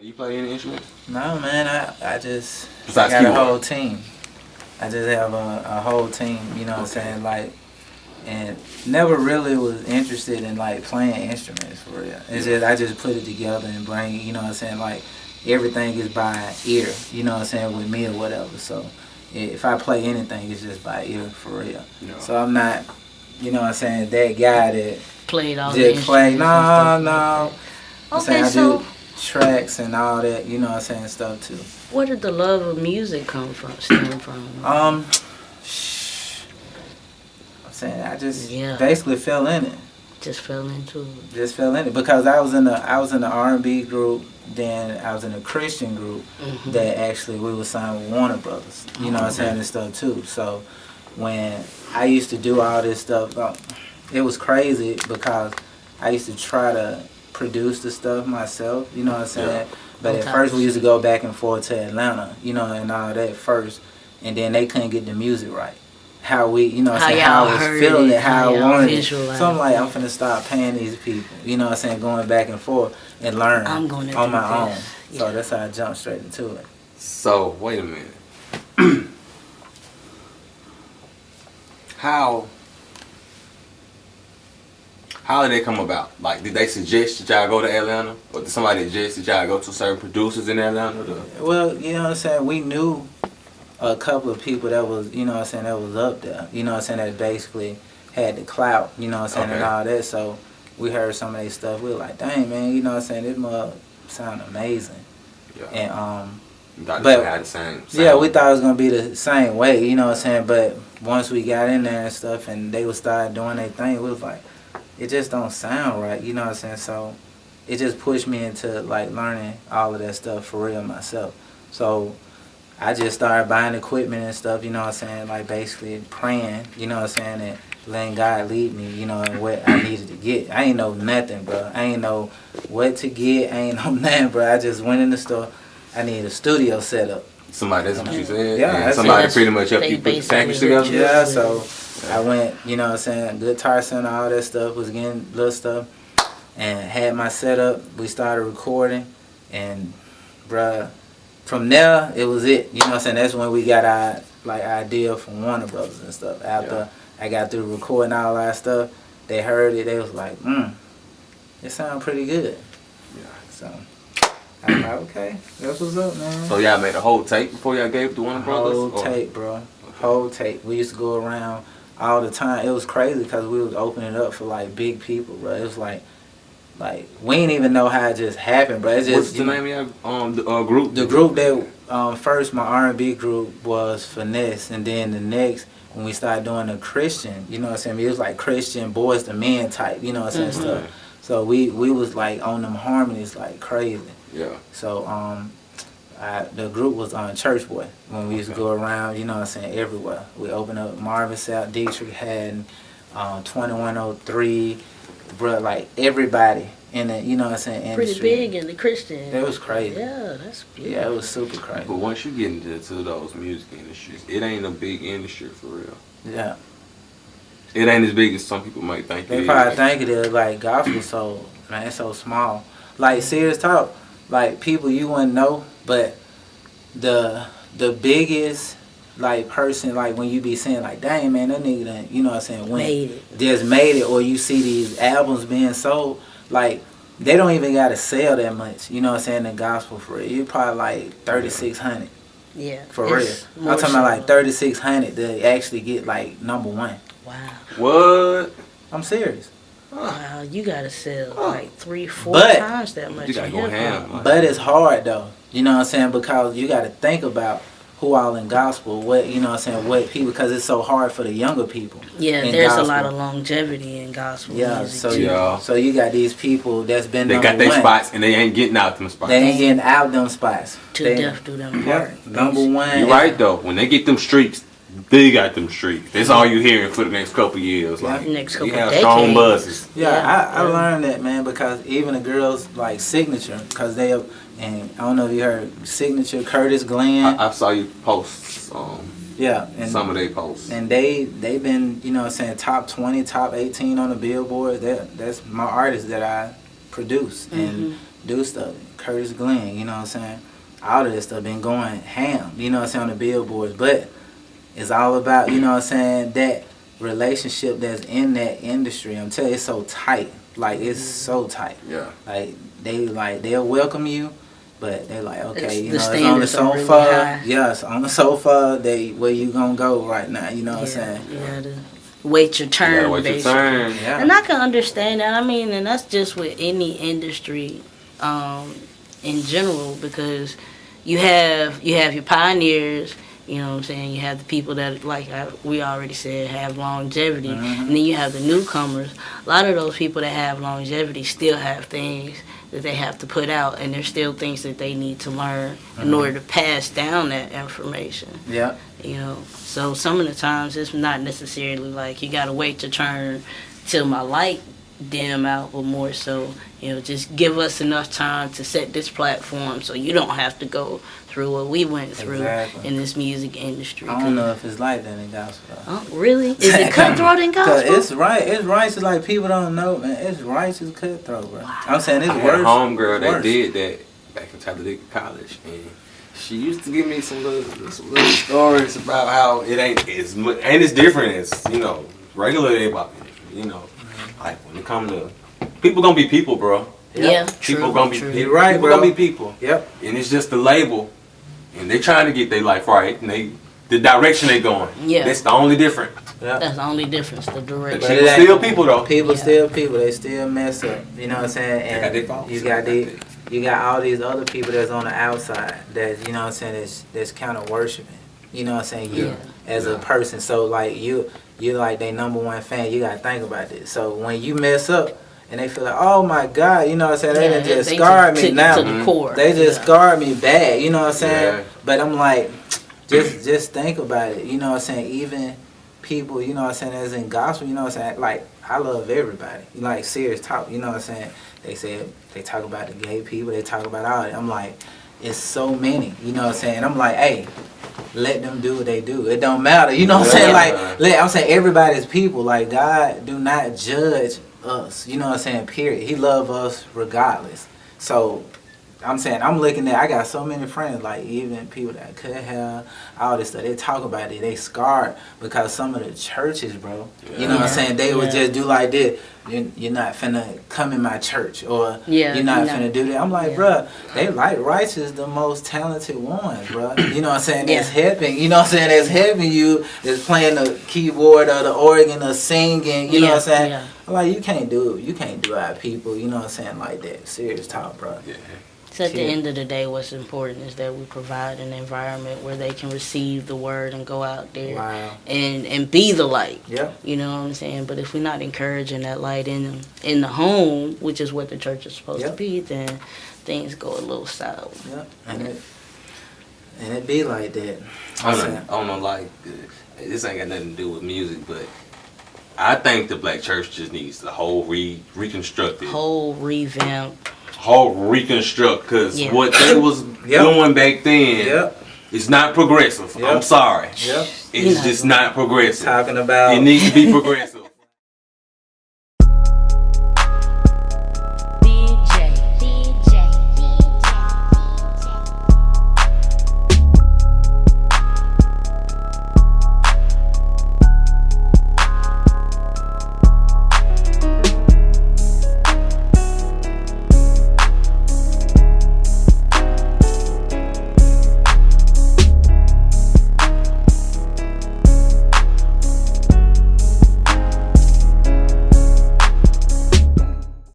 You play any instruments? No, man. I just Besides got a keyboard? whole team. I just have a whole team. You know what I'm saying? Like, and never really was interested in like playing instruments for real. It's just I just put it together and bring. You know what I'm saying? Like everything is by ear. You know what I'm saying with me or whatever. So if I play anything, it's just by ear for real. Yeah. So I'm not. You know what I'm saying? That guy that Played all the just play. instruments No, and no. stuff I'm like saying that. I Okay, so do tracks and all that, you know what I'm saying, stuff too. where did the love of music stem from? I'm saying I just basically fell in it. Just fell into it. Just fell in it because I was in the R&B group, then I was in a Christian group that actually we were signed with Warner Brothers. You know what I'm saying, and stuff too. So when I used to do all this stuff, it was crazy because I used to try to produce the stuff myself, you know what I'm saying? But at first we used to go back and forth to Atlanta, you know, and all that first, and then they couldn't get the music right. How we, you know what I'm saying, how I was feeling it, how I wanted it. So I'm like, I'm finna start paying these people, you know what I'm saying, going back and forth and learn on my own. Yeah. So that's how I jumped straight into it. So, wait a minute. How did they come about? Like, did they suggest that y'all go to Atlanta? Or did somebody suggest that y'all go to certain producers in Atlanta? Well, you know what I'm saying, we knew a couple of people that was, you know what I'm saying, that was up there. You know what I'm saying, that basically had the clout, you know what I'm saying, and all that. So we heard some of their stuff. We were like, dang, man, you know what I'm saying, this mug sound amazing. Yeah. And, but had the same yeah, we thought it was going to be the same way, you know what I'm saying, but once we got in there and stuff and they would start doing their thing, we was like, it just don't sound right, you know what I'm saying? So it just pushed me into like learning all of that stuff for real myself. So I just started buying equipment and stuff, you know what I'm saying, like basically praying, you know what I'm saying, and letting God lead me, you know, and what I needed to get. I ain't know nothing, bro. I ain't know what to get. I ain't know nothing, bro. I just went in the store. I need a studio set up. Somebody, that's what you said? Yeah. Somebody pretty much helped you put the package together? Yeah, so I went, you know what I'm saying, Guitar Center, all that stuff, was getting little stuff, and had my setup. We started recording, and, bruh, from there, it was it. You know what I'm saying? That's when we got our, like, idea from Warner Brothers and stuff. After I got through recording all that stuff, they heard it, they was like, it sound pretty good. Yeah. So I'm like, okay, that's what's up, man. So y'all made a whole tape before y'all gave it to Warner Brothers? Whole tape, bro. Whole tape. We used to go around all the time. It was crazy because we was opening it up for like big people, bro. It was like we didn't even know how it just happened, bro. It's just, what's the name of your group? The group that first my R&B group was Finesse, and then the next when we started doing the Christian, you know what I'm saying? It was like Christian Boys to Men type, you know what I'm saying, stuff. So we was like on them harmonies like crazy. Yeah. So the group was on Church Boy when we used to go around, you know what I'm saying, everywhere. We opened up Marvin South, Dietrich had 2103, bro, like everybody in the, you know what I'm saying, industry. Pretty big in the Christian. It was crazy. Yeah, that's beautiful. Yeah, it was super crazy. But once you get into those music industries, it ain't a big industry for real. Yeah. It ain't as big as some people might think they probably think it is, like gospel soul, man, it's so small. Like serious talk, like people you wouldn't know, but the biggest like person, like when you be saying like, dang man, that nigga done, you know what I'm saying, when just made it, or you see these albums being sold, like they don't even gotta sell that much, you know what I'm saying, the gospel for real. You probably like 3,600. Yeah. For real. I'm talking about like 3,600 to actually get like #1. Wow. What? I'm serious. Wow, you gotta sell like 3-4 times that much. You gotta go ham. But it's hard though, you know what I'm saying, because you gotta think about who all in gospel, what, you know what I'm saying, what people, because it's so hard for the younger people. Yeah, there's gospel. A lot of longevity in gospel music. So you got these people that's been they got their spots and they ain't getting out them spots. They ain't getting out them spots. Till death do them part. #1. You're right though. When they get them streaks, they got them streaks. That's all you hearing for the next couple years. Like next couple you have decades. strong buzzes. I learned that, man, because even the girls like Signature, because they have, and I don't know if you heard Signature, Curtis Glenn. I saw you post and some of their posts. And they've been, you know what I'm saying, top 20, top 18 on the Billboard. That's my artists that I produce. And do stuff. Curtis Glenn, you know what I'm saying? All of this stuff been going ham, you know what I'm saying, on the billboards. But it's all about, you know what I'm saying, that relationship that's in that industry. I'm telling you, it's so tight. Like, it's so tight. Yeah. Like, they'll welcome you, but they're like, okay, you know, it's on the sofa. Really, yes, on the sofa, where you gonna go right now, you know what I'm saying? You gotta wait your turn, basically. Yeah. And I can understand that. I mean, and that's just with any industry in general, because you have your pioneers. You know what I'm saying? You have the people that, like we already said, have longevity. And then you have the newcomers. A lot of those people that have longevity still have things that they have to put out, and there's still things that they need to learn in order to pass down that information. Yeah. You know, so some of the times it's not necessarily like you got to wait your turn till my light dim out, but more so, you know, just give us enough time to set this platform so you don't have to go through what we went through in this music industry. I don't know if it's like that in gospel. Oh, really? Is it cutthroat in gospel? It's righteous like people don't know, man. It's righteous cutthroat, bro. Wow. I'm saying it's worse. I had a homegirl that did that back in Talladega College, and she used to give me some little stories about how it ain't as different as, you know, regular hip-hop industry, you know. Like, when it comes to people, gonna be people, bro. Yeah, people gonna be You're right, people bro. gonna be people. Yep. And it's just the label, and they trying to get their life right, and the direction they going. Yeah, that's the only difference. Yep. That's the only difference. The direction. But people still people though. People still people. They still mess up. You know what I'm saying? And they got you got all these other people that's on the outside that, you know what I'm saying, that's kind of worshiping. You know what I'm saying? You as a person. So like you like they number one fan. You gotta think about this. So when you mess up and they feel like, oh my God, you know what I'm saying? They done just scarred me now. To the core. They just scarred me bad. You know what I'm saying? Yeah. But I'm like, just think about it. You know what I'm saying? Even people, you know what I'm saying, as in gospel, you know what I'm saying? Like, I love everybody. Like, serious talk, you know what I'm saying? They talk about the gay people, they talk about all that. I'm like, it's so many, you know what I'm saying? I'm like, hey, let them do what they do. It don't matter, you know what I'm saying? Like, I'm saying everybody's people. Like, God do not judge us, you know what I'm saying, period. He love us regardless. So, I'm saying, I'm looking at, I got so many friends, like even people that could have all this stuff, they talk about it, they scarred because some of the churches, bro, you know what I'm saying, they would just do like this. You're not finna come in my church, or you're not finna do that. I'm like, bro, they like righteous, the most talented ones, bro. You know what I'm saying? That's helping, you know what I'm saying, that's helping you, that's playing the keyboard or the organ or singing, you know what I'm saying? I'm like, you can't do our people, you know what I'm saying, like that. Serious talk, bro. Yeah. So at the end of the day, what's important is that we provide an environment where they can receive the word and go out there and be the light. Yeah. You know what I'm saying? But if we're not encouraging that light in the home, which is what the church is supposed to be, then things go a little sour. Yeah. And it be like that. I don't know, like, this ain't got nothing to do with music, but I think the black church just needs the whole reconstructed. Whole revamp. Whole reconstruct, because what they was doing back then is not progressive. I'm sorry. It's just not progressive. Talking about it needs to be progressive.